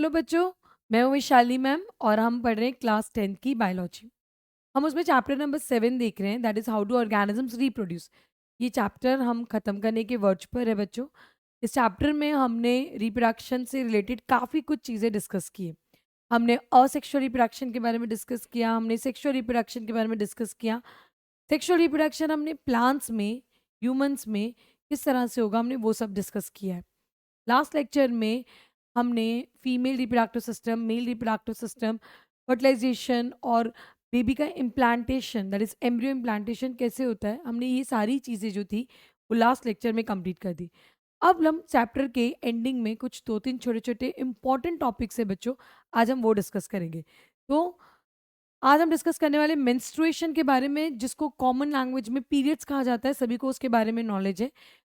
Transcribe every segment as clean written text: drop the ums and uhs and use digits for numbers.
Hello बच्चों। मैं हूँ वैशाली मैम और हम पढ़ रहे हैं क्लास 10th की बायोलॉजी। हम उसमें चैप्टर नंबर 7 देख रहे हैं, that is how do organisms reproduce. ये चैप्टर हम ख़त्म करने के वर्ज पर है बच्चों। इस चैप्टर में हमने रिप्रोडक्शन से रिलेटेड काफ़ी कुछ चीज़ें डिस्कस की है। हमने असेक्सुअल रिप्रोडक्शन के बारे में डिस्कस किया, हमने सेक्सुअल रिप्रोडक्शन के बारे में डिस्कस किया। सेक्सुअल रिप्रोडक्शन हमने प्लांट्स में, ह्यूमंस में किस तरह से होगा, हमने वो सब डिस्कस किया है। लास्ट लेक्चर में हमने female reproductive system, male reproductive system, fertilization और बेबी का implantation, that is embryo implantation कैसे होता है, हमने ये सारी चीज़ें जो थी वो लास्ट लेक्चर में कंप्लीट कर दी। अब हम चैप्टर के एंडिंग में कुछ 2-3 छोटे-छोटे इंपॉर्टेंट टॉपिक्स है बच्चों, आज हम वो डिस्कस करेंगे। तो आज हम डिस्कस करने वाले मेंस्ट्रुएशन के बारे में, जिसको कॉमन लैंग्वेज में पीरियड्स कहा जाता है। सभी को उसके बारे में नॉलेज है,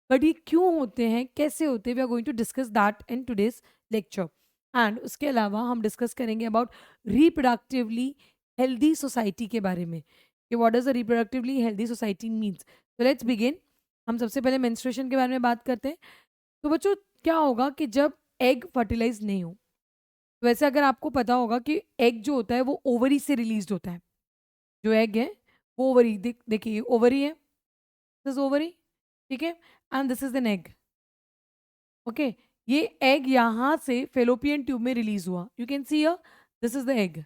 बट ये क्यों होते हैं, कैसे होते हैं, we are going to discuss that in today's lecture. And उसके अलावा हम डिस्कस करेंगे अबाउट रिप्रोडक्टिवली हेल्दी सोसाइटी के बारे में, कि what does a reproductively healthy society means. तो लेट्स बिगिन। हम सबसे पहले मेंस्ट्रुएशन के बारे में बात करते हैं। तो बच्चों, क्या होगा कि जब एग फर्टिलाइज नहीं हो, वैसे अगर आपको पता होगा कि एग जो होता है वो ओवरी से रिलीज होता है। जो एग है वो ओवरी, देखिए ओवरी है, दिस इज ओवरी, ठीक है, and this is an egg. Okay, ये एग यहाँ से फेलोपियन ट्यूब में रिलीज हुआ, you can see this is the egg,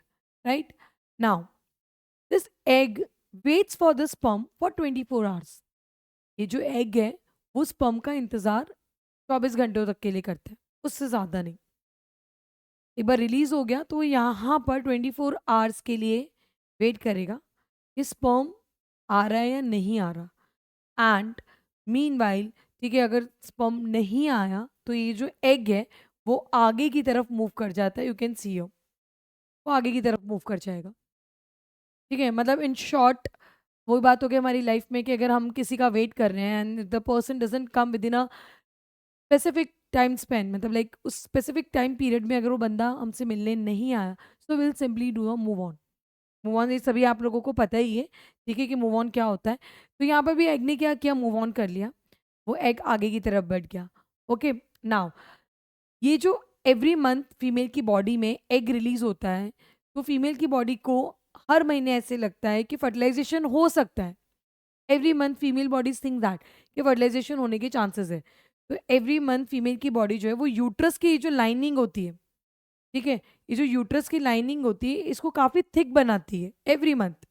right. Now this egg waits for the sperm for 24 hours. ये जो एग है वो स्पर्म का इंतजार 24 घंटों तक के लिए करता है, उससे ज्यादा नहीं। एक बार रिलीज हो गया तो यहाँ पर 24 आवर्स के लिए वेट करेगा कि स्पर्म आ रहा है या नहीं आ रहा। एंड मीनवाइल, ठीक है, अगर स्पर्म नहीं आया तो ये जो एग है वो आगे की तरफ मूव कर जाता है, यू कैन सी वो आगे की तरफ मूव कर जाएगा। ठीक है, मतलब इन शॉर्ट वही बात हो गई हमारी लाइफ में कि अगर हम किसी का वेट कर रहे हैं and the person doesn't come with in a specific time Spain, मतलब लाइक उस स्पेसिफिक टाइम पीरियड में अगर वो बंदा हमसे मिलने नहीं आया, so will simply do a move on. Move on ये सभी आप लोगों को पता ही है, ठीक है, कि मूव ऑन क्या होता है। तो यहाँ पर भी एग ने क्या किया, मूव ऑन कर लिया, वो एग आगे की तरफ बढ़ गया। ओके, नाउ ये जो एवरी मंथ फीमेल की बॉडी में एग रिलीज होता है, तो फीमेल की बॉडी को हर महीने ऐसे लगता है कि फर्टिलाइजेशन हो सकता है। Every month female bodies think that कि फर्टिलाइजेशन होने के चांसेस है। तो एवरी मंथ फीमेल की बॉडी जो है वो यूट्रस की जो लाइनिंग होती है, ठीक है, ये जो यूट्रस की लाइनिंग होती है इसको काफ़ी थिक बनाती है एवरी मंथ,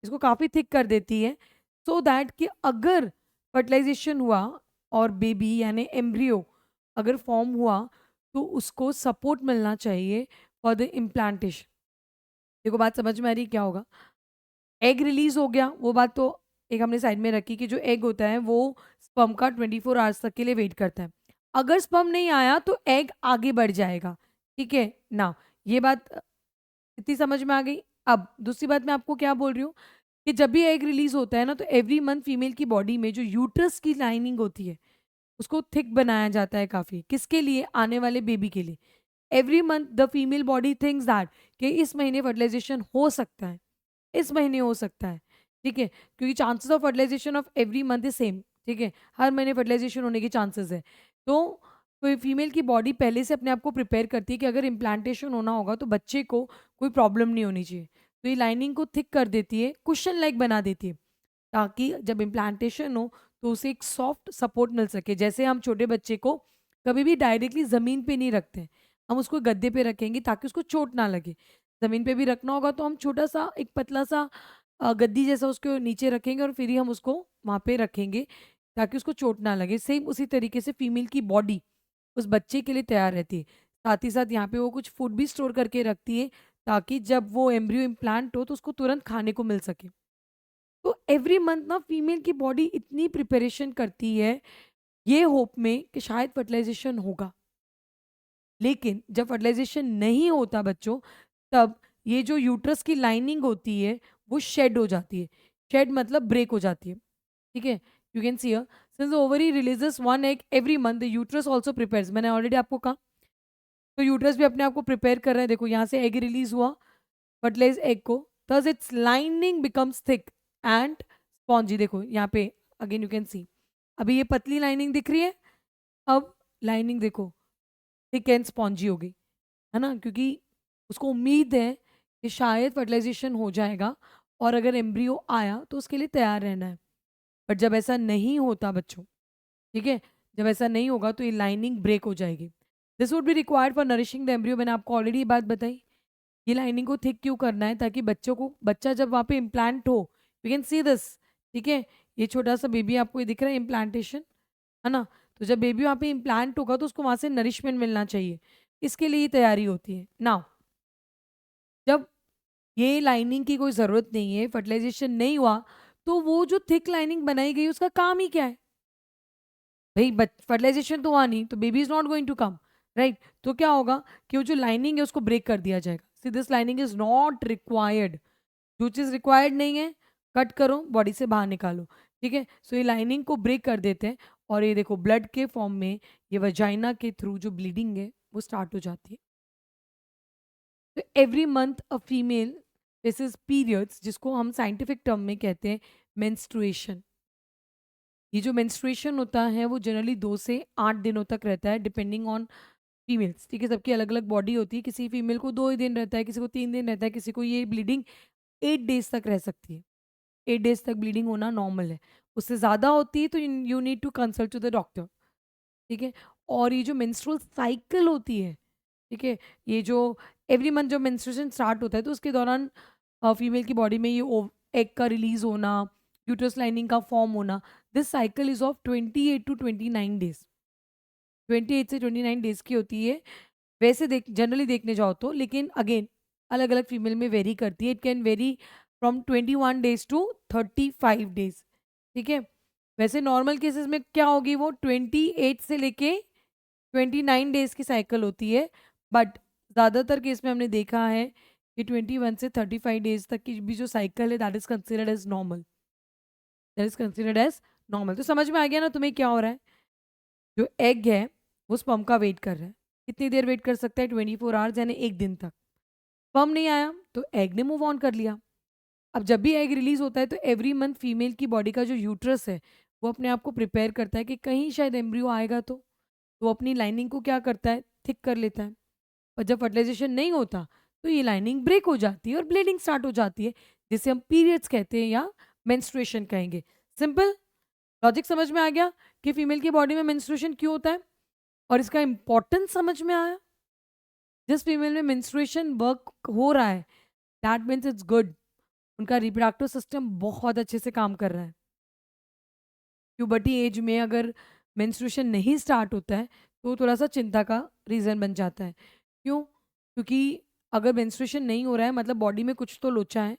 इसको काफ़ी थिक कर देती है, सो दैट कि अगर फर्टिलाइजेशन हुआ और बेबी यानी एम्ब्रियो अगर फॉर्म हुआ तो उसको सपोर्ट मिलना चाहिए फॉर द इम्प्लांटेशन। देखो बात समझ में आ रही है क्या होगा। एग रिलीज हो गया, वो बात तो एक हमने साइड में रखी कि जो एग होता है वो स्पर्म का 24 आवर्स तक के लिए वेट करता है। अगर स्पर्म नहीं आया तो एग आगे बढ़ जाएगा, ठीक है ना। ये बात इतनी समझ में आ गई। अब दूसरी बात मैं आपको क्या बोल रही हूँ कि जब भी एग रिलीज होता है ना, तो एवरी मंथ फीमेल की बॉडी में जो यूट्रस की लाइनिंग होती है उसको थिक बनाया जाता है काफी, किसके लिए, आने वाले बेबी के लिए। Every month the female body thinks that कि इस महीने फर्टिलाइजेशन हो सकता है, इस महीने हो सकता है, ठीक है, क्योंकि chances of fertilization of every month is same, ठीक है, हर महीने फर्टिलाइजेशन होने के चांसेस है। तो फीमेल की बॉडी पहले से अपने आप को प्रिपेयर करती है कि अगर इम्प्लांटेशन होना होगा तो बच्चे को कोई प्रॉब्लम नहीं होनी चाहिए, तो ये लाइनिंग को थिक कर देती है, कुशन लाइक बना देती है, ताकि जब इम्प्लांटेशन हो तो उसे एक सॉफ्ट सपोर्ट मिल सके। जैसे हम छोटे बच्चे को कभी भी डायरेक्टली ज़मीन पे नहीं रखते, हम उसको गद्दे पे रखेंगे ताकि उसको चोट ना लगे। ज़मीन पे भी रखना होगा तो हम छोटा सा एक पतला सा गद्दी जैसा उसको नीचे रखेंगे और फिर ही हम उसको वहाँ पे रखेंगे ताकि उसको चोट ना लगे। सेम उसी तरीके से फीमेल की बॉडी उस बच्चे के लिए तैयार रहती है। साथ ही साथ यहाँ पे वो कुछ फूड भी स्टोर करके रखती है ताकि जब वो एम्ब्रियो इम्प्लांट हो तो उसको तुरंत खाने को मिल सके। तो एवरी मंथ ना फीमेल की बॉडी इतनी प्रिपरेशन करती है ये होप में कि शायद फर्टिलाइजेशन होगा। लेकिन जब फर्टिलाइजेशन नहीं होता बच्चों, तब ये जो यूट्रस की लाइनिंग होती है वो शेड हो जाती है। शेड मतलब ब्रेक हो जाती है, ठीक है। You can see here, since the ovary releases one egg every month, the uterus also prepares, मैंने ऑलरेडी आपको कहा। तो यूट्रस भी अपने आप को प्रिपेयर कर रहा है, देखो यहाँ से एग रिलीज हुआ, फर्टिलाइज एग को, thus its lining becomes thick and spongy। देखो यहाँ पे अगेन यू कैन सी, अभी ये पतली लाइनिंग दिख रही है, अब लाइनिंग देखो थिक एंड स्पॉन्जी हो गई। है ना? क्योंकि उसको उम्मीद है कि शायद फर्टिलाइज़ेशन हो जाएगा और अगर एम्ब्रियो आया तो उसके लिए तैयार रहना है। बट जब ऐसा नहीं होता बच्चों, ठीक है? जब ऐसा नहीं होगा तो ये लाइनिंग ब्रेक हो जाएगी। This would be required for nourishing the embryo, मैंने आपको ऑलरेडी ये बात बताई। ये लाइनिंग को थिक क्यों करना है? ताकि बच्चा जब वहाँ पे इम्प्लांट हो, यू कैन सी दिस, ठीक है? ये छोटा-सा बेबी आपको ये दिख रहा है इम्प्लांटेशन, है ना? तो जब बेबी वहाँ पे इम्प्लांट होगा तो उसको वहाँ से नरिशमेंट मिलना चाहिए। इसके लिए ये तैयारी होती है। नाउ जब ये लाइनिंग की कोई ज़रूरत नहीं है, फर्टिलाइज़ेशन नहीं हुआ, तो वो जो थिक लाइनिंग बनाई गई उसका काम ही क्या है? भई बट फर्टिलाइज़ेशन तो हुआ नहीं, तो baby is not going to come, right? तो क्या होगा कि वो जो लाइनिंग है उसको ब्रेक कर दिया जाएगा। See this lining is not required. जो चीज़ रिक्वायर्ड नहीं है, कट करो, बॉडी से बाहर निकालो, ठीक है? सो ये लाइनिंग को ब्रेक कर देते हैं और ये देखो ब्लड के फॉर्म में ये वजाइना के थ्रू जो ब्लीडिंग है, वो स्टार्ट हो जाती है। तो every month a female faces periods, जिसको हम साइंटिफिक टर्म में कहते हैं मेंस्ट्रुएशन। ये जो मेंस्ट्रुएशन होता है वो जनरली 2 से 8 दिनों तक रहता है डिपेंडिंग ऑन फीमेल्स, ठीक है? सबकी अलग-अलग बॉडी होती है, किसी फीमेल को 2 ही दिन रहता है, किसी को 3 दिन रहता है, किसी को ये ब्लीडिंग 8 डेज़ तक रह सकती है। 8 डेज़ तक ब्लीडिंग होना नॉर्मल है। उससे ज़्यादा होती है तो you need to consult to the doctor, ठीक है? और ये जो मेंस्ट्रुअल साइकिल होती है, ठीक है? ये जो एवरी मंथ जब मेंस्ट्रुएशन स्टार्ट होता है तो उसके दौरान फीमेल की बॉडी में ये एग का रिलीज़ होना, यूट्रस लाइनिंग का फॉर्म होना, this cycle is of 28 to 29 days. 28 से 29 डेज़ की होती है। वैसे जनरली देखने जाओ तो, लेकिन अगेन अलग-अलग फीमेल में वेरी करती है। It can vary from 21 days to 35 days, ठीक है? वैसे नॉर्मल केसेस में क्या होगी वो 28 से लेके 29 डेज़ की साइकिल होती है, बट ज़्यादातर केस में हमने देखा है कि 21 से 35 डेज़ तक की भी जो साइकिल है that is considered as normal, that is considered as normal. तो समझ में आ गया ना तुम्हें क्या हो रहा है? जो एग है वो स्पर्म का वेट कर रहा है। कितनी देर वेट कर सकता है? 24 आवर्स, यानी 1 दिन तक। स्पर्म नहीं आया तो एग ने मूव ऑन कर लिया। अब जब भी एग रिलीज़ होता है तो एवरी मंथ फीमेल की बॉडी का जो यूट्रस है वो अपने आप को प्रिपेयर करता है कि कहीं शायद एम्ब्रियो आएगा तो। वो अपनी लाइनिंग को क्या करता है? थिक कर लेता है। और जब फर्टिलाइज़ेशन नहीं होता तो ये लाइनिंग ब्रेक हो जाती है और ब्लीडिंग स्टार्ट हो जाती है, जिसे हम पीरियड्स कहते हैं या मेंस्ट्रुएशन कहेंगे। सिंपल लॉजिक समझ में आ गया कि फीमेल की बॉडी में मेंस्ट्रुएशन क्यों होता है और इसका इम्पोर्टेंस समझ में आया। जिस फीमेल में मेंस्ट्रुएशन वर्क हो रहा है दैट मीन्स इट्स गुड, उनका रिप्रोडक्टिव सिस्टम बहुत अच्छे से काम कर रहा है। प्यूबर्टी एज में अगर मेंस्ट्रुएशन नहीं स्टार्ट होता है तो थोड़ा सा चिंता का रीज़न बन जाता है। क्यों? क्योंकि अगर मेंस्ट्रुएशन नहीं हो रहा है मतलब बॉडी में कुछ तो लोचा है,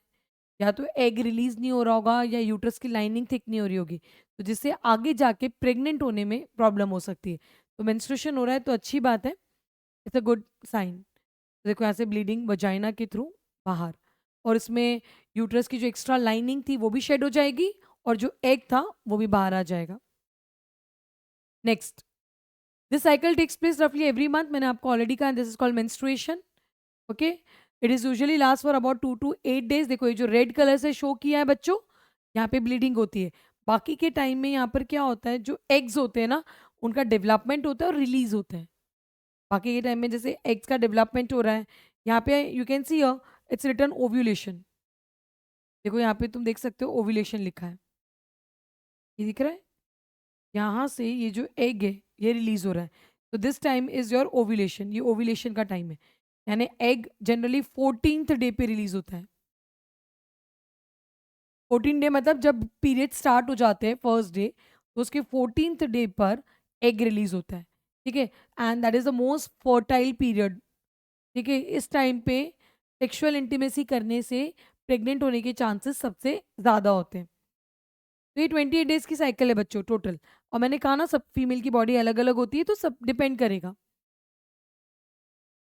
या तो एग रिलीज़ नहीं हो रहा होगा या यूट्रस की लाइनिंग थिक नहीं हो रही होगी, तो जिससे आगे जाके प्रेग्नेंट होने में प्रॉब्लम हो सकती है। तो मेंस्ट्रुएशन हो रहा है तो अच्छी बात है, इट्स अ गुड साइन। देखो यहाँ से ब्लीडिंग वजाइना के थ्रू बाहर, और इसमें यूट्रस की जो एक्स्ट्रा लाइनिंग थी वो भी शेड हो जाएगी और जो एग था वो भी बाहर आ जाएगा। Next, this cycle takes place रफली एवरी मंथ, मैंने आपको ऑलरेडी कहा, this is called menstruation. Okay, it is usually last for about 2 to 8 days। देखो ये जो रेड कलर से शो किया है बच्चों, यहाँ पे ब्लीडिंग होती है। बाकी के टाइम में यहाँ पर क्या होता है, जो एग्स होते हैं ना उनका डेवलपमेंट होता है और रिलीज होता है। बाकी के टाइम में जैसे एग्स का डेवलपमेंट हो रहा है, यहाँ पे you can see it's return ovulation. देखो यहाँ पे तुम देख सकते हो ओव्यूलेशन लिखा है, ये दिख रहा है। यहाँ से ये जो एग है ये रिलीज हो रहा है, तो this time is your ovulation, ये ओव्यूलेशन का टाइम है। यानी एग जनरली 14th डे पे रिलीज होता है। 14 डे मतलब जब पीरियड स्टार्ट हो जाते हैं फर्स्ट डे, तो उसके 14th डे पर एग रिलीज होता है, ठीक है? And that is the most fertile period, ठीक है? इस टाइम पे सेक्सुअल इंटीमेसी करने से प्रेग्नेंट होने के चांसेस सबसे ज़्यादा होते हैं। तो ये 28 डेज़ की साइकिल है बच्चों टोटल, और मैंने कहा ना सब फीमेल की बॉडी अलग-अलग होती है तो सब डिपेंड करेगा।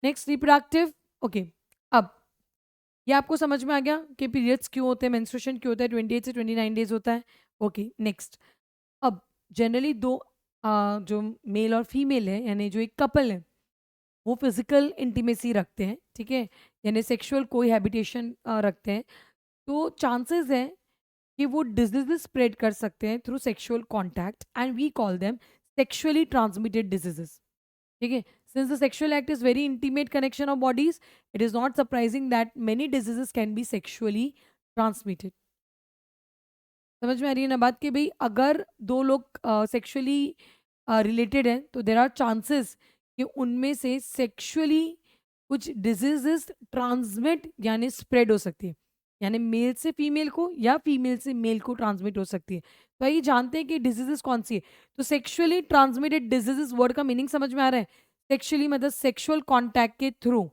Next reproductive, okay. अब ये आपको समझ में आ गया कि पीरियड्स क्यों होते हैं, मेंस्ट्रुएशन क्यों होता है, 28 से 29 डेज़ होता है। Okay, next. अब जनरली दो जो मेल और फीमेल है यानी जो एक कपल है वो फिजिकल इंटीमेसी रखते हैं, ठीक है? यानी सेक्सुअल कोहैबिटेशन रखते हैं, तो चांसेस है कि वो डिजीजेस स्प्रेड कर सकते हैं through sexual contact, and we call them sexually transmitted diseases, ठीक है? Since the sexual act is very intimate connection of bodies, it is not surprising that many diseases can be sexually transmitted. समझ में आ रही है ना बात कि भाई अगर दो लोग सेक्सुअली रिलेटेड हैं तो देर आर चांसेस कि उनमें से सेक्सुअली कुछ डिजीजेस ट्रांसमिट यानी स्प्रेड हो सकती है, यानी मेल से फीमेल को या फीमेल से मेल को ट्रांसमिट हो सकती है। तो आइए जानते हैं कि डिजीजेस कौन सी है। तो सेक्सुअली ट्रांसमिटेड डिजीजेस वर्ड का मीनिंग समझ में आ रहा है। सेक्सुअली मतलब सेक्सुअल कॉन्टैक्ट के थ्रू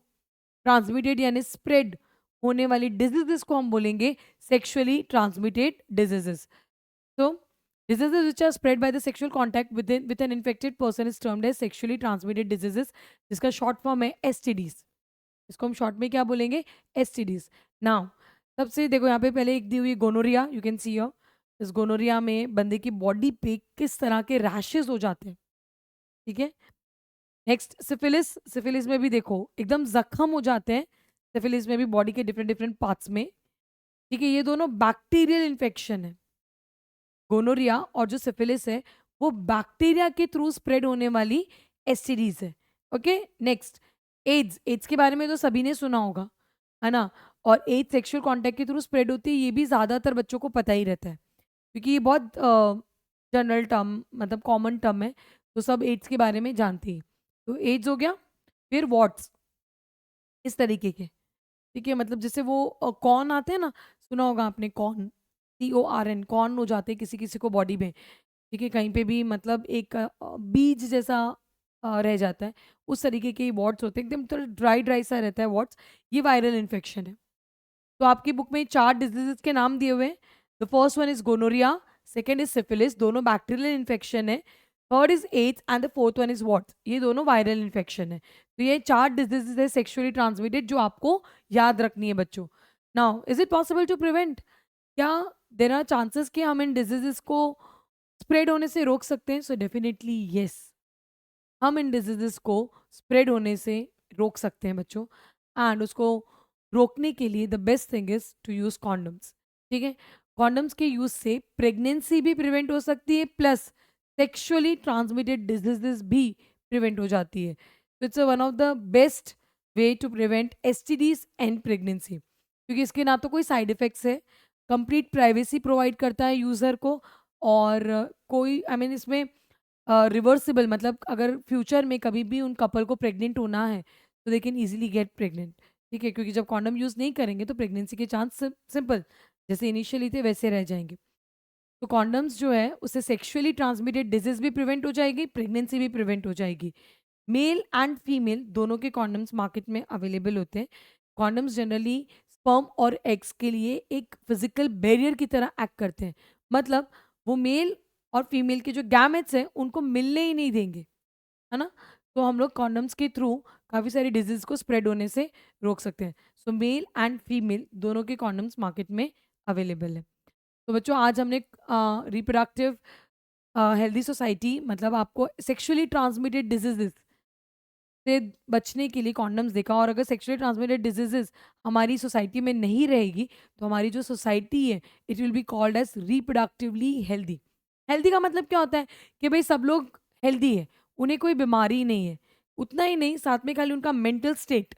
ट्रांसमिटेड यानी स्प्रेड होने वाली डिजीजेस को हम बोलेंगे सेक्सुअली ट्रांसमिटेड डिजीजेस। तो diseases which are spread by the sexual contact with an infected person is termed as sexually transmitted diseases, जिसका शॉर्ट फॉर्म है STDs। इसको हम शॉर्ट में क्या बोलेंगे? STDs। नाउ सबसे देखो यहाँ पे पहले एक दी हुई gonorrhoea, you can see here. इस गोनोरिया में बंदे की बॉडी पे किस तरह के रैशेस हो जाते हैं, ठीक है। नेक्स्ट सिफिलिस, सिफिलिस में भी देखो एकदम जख्म हो जाते हैं, सिफिलिस में भी बॉडी के डिफरेंट डिफरेंट पार्ट्स में, ठीक है। ये दोनों बैक्टीरियल इन्फेक्शन है। गोनोरिया और जो सिफिलिस है वो बैक्टीरिया के थ्रू स्प्रेड होने वाली एसटीडीज है। ओके, नेक्स्ट एड्स, एड्स के बारे में तो सभी ने सुना होगा, है ना। और एड्स सेक्सुअल कांटेक्ट के थ्रू स्प्रेड होती है, ये भी ज़्यादातर बच्चों को पता ही रहता है क्योंकि ये बहुत जनरल टर्म मतलब कॉमन टर्म है, तो सब एड्स के बारे में जानती है। तो एड्स हो गया। फिर वॉट्स इस तरीके के, ठीक है, मतलब जैसे वो कॉर्न आते हैं ना, सुना होगा आपने कॉर्न, CORN, कॉर्न हो जाते हैं किसी किसी को बॉडी में, ठीक है, कहीं पे भी मतलब एक बीज जैसा रह जाता है, उस तरीके के वॉट्स होते हैं, एकदम थोड़ा ड्राई ड्राई सा रहता है वॉट्स। ये वायरल इन्फेक्शन है। तो आपकी बुक में 4 डिजीजेस के नाम दिए हुए हैं। The first one is gonorrhoea, second is syphilis, दोनों बैक्टीरियल इन्फेक्शन है। Third is AIDS and the fourth one is warts, ये दोनों वायरल इन्फेक्शन है। तो ये 4 डिजीजेस है सेक्सुअली ट्रांसमिटेड जो आपको याद रखनी है बच्चों। Now is it possible to prevent? क्या देर आर चांसेस कि हम इन डिजीजेस को स्प्रेड होने से रोक सकते हैं? सो डेफिनेटली यस, हम इन डिजीजेस को स्प्रेड होने से रोक सकते हैं बच्चों। एंड उसको रोकने के लिए the best thing is to use condoms, ठीक है। कॉन्डम्स के यूज से प्रेगनेंसी भी प्रिवेंट हो सकती है, प्लस सेक्सुअली ट्रांसमिटेड डिजीजेस भी प्रिवेंट हो जाती है। तो it's one of the best way to prevent STDs and pregnancy, क्योंकि इसके ना तो कोई साइड इफेक्ट्स है, कंप्लीट प्राइवेसी प्रोवाइड करता है यूज़र को, और कोई आई मीन इसमें रिवर्सिबल, मतलब अगर फ्यूचर में कभी भी उन कपल को प्रेग्नेंट होना है तो they can easily get pregnant, ठीक है, क्योंकि जब कॉन्डम यूज़ नहीं करेंगे तो प्रेगनेंसी के चांस सिंपल जैसे इनिशियली थे वैसे रह जाएंगे। तो कॉन्डम्स जो है उससे सेक्सुअली ट्रांसमिटेड डिजीज भी प्रिवेंट हो जाएगी, प्रेगनेंसी भी प्रिवेंट हो जाएगी। मेल एंड फीमेल दोनों के कॉन्डम्स मार्केट में अवेलेबल होते हैं। कॉन्डम्स जनरली स्पर्म और एग्स के लिए एक फिजिकल बैरियर की तरह एक्ट करते हैं, मतलब वो मेल और फीमेल के जो गैमेट्स हैं उनको मिलने ही नहीं देंगे, है ना। तो हम लोग कॉन्डम्स के थ्रू काफ़ी सारी डिजीज को स्प्रेड होने से रोक सकते हैं। सो मेल एंड फीमेल दोनों के कॉन्डम्स मार्केट में अवेलेबल है। तो बच्चों आज हमने रिप्रोडक्टिव हेल्दी सोसाइटी मतलब आपको सेक्सुअली ट्रांसमिटेड डिजीजेस से बचने के लिए कॉन्डम्स देखा, और अगर सेक्सुअली ट्रांसमिटेड डिजीजेस हमारी सोसाइटी में नहीं रहेगी तो हमारी जो सोसाइटी है it will be called as reproductively healthy. Healthy का मतलब क्या होता है कि भाई सब लोग हेल्दी है, उन्हें कोई बीमारी नहीं है, उतना ही नहीं साथ में खाली उनका मेंटल स्टेट,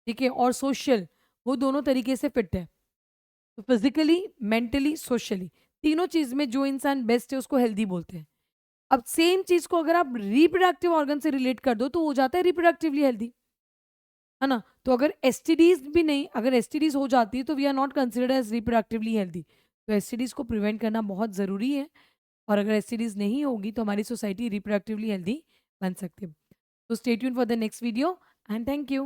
ठीक है, और सोशल, वो दोनों तरीके से फिट है। तो फिजिकली, मेंटली, सोशली, तीनों चीज में जो इंसान बेस्ट है उसको हेल्दी बोलते हैं। अब सेम चीज को अगर आप रिप्रोडक्टिव ऑर्गन से रिलेट कर दो तो हो जाता है रिप्रोडक्टिवली हेल्दी, है ना। तो अगर एसटीडीज भी नहीं, अगर एसटीडीज हो जाती है तो we are not considered as reproductively healthy. तो एसटीडीज को प्रिवेंट करना बहुत ज़रूरी है, और अगर एसटीडीज नहीं होगी तो हमारी सोसाइटी रिप्रोडक्टिवली हेल्दी बन सकती है। तो stay tune for the next video and thank you.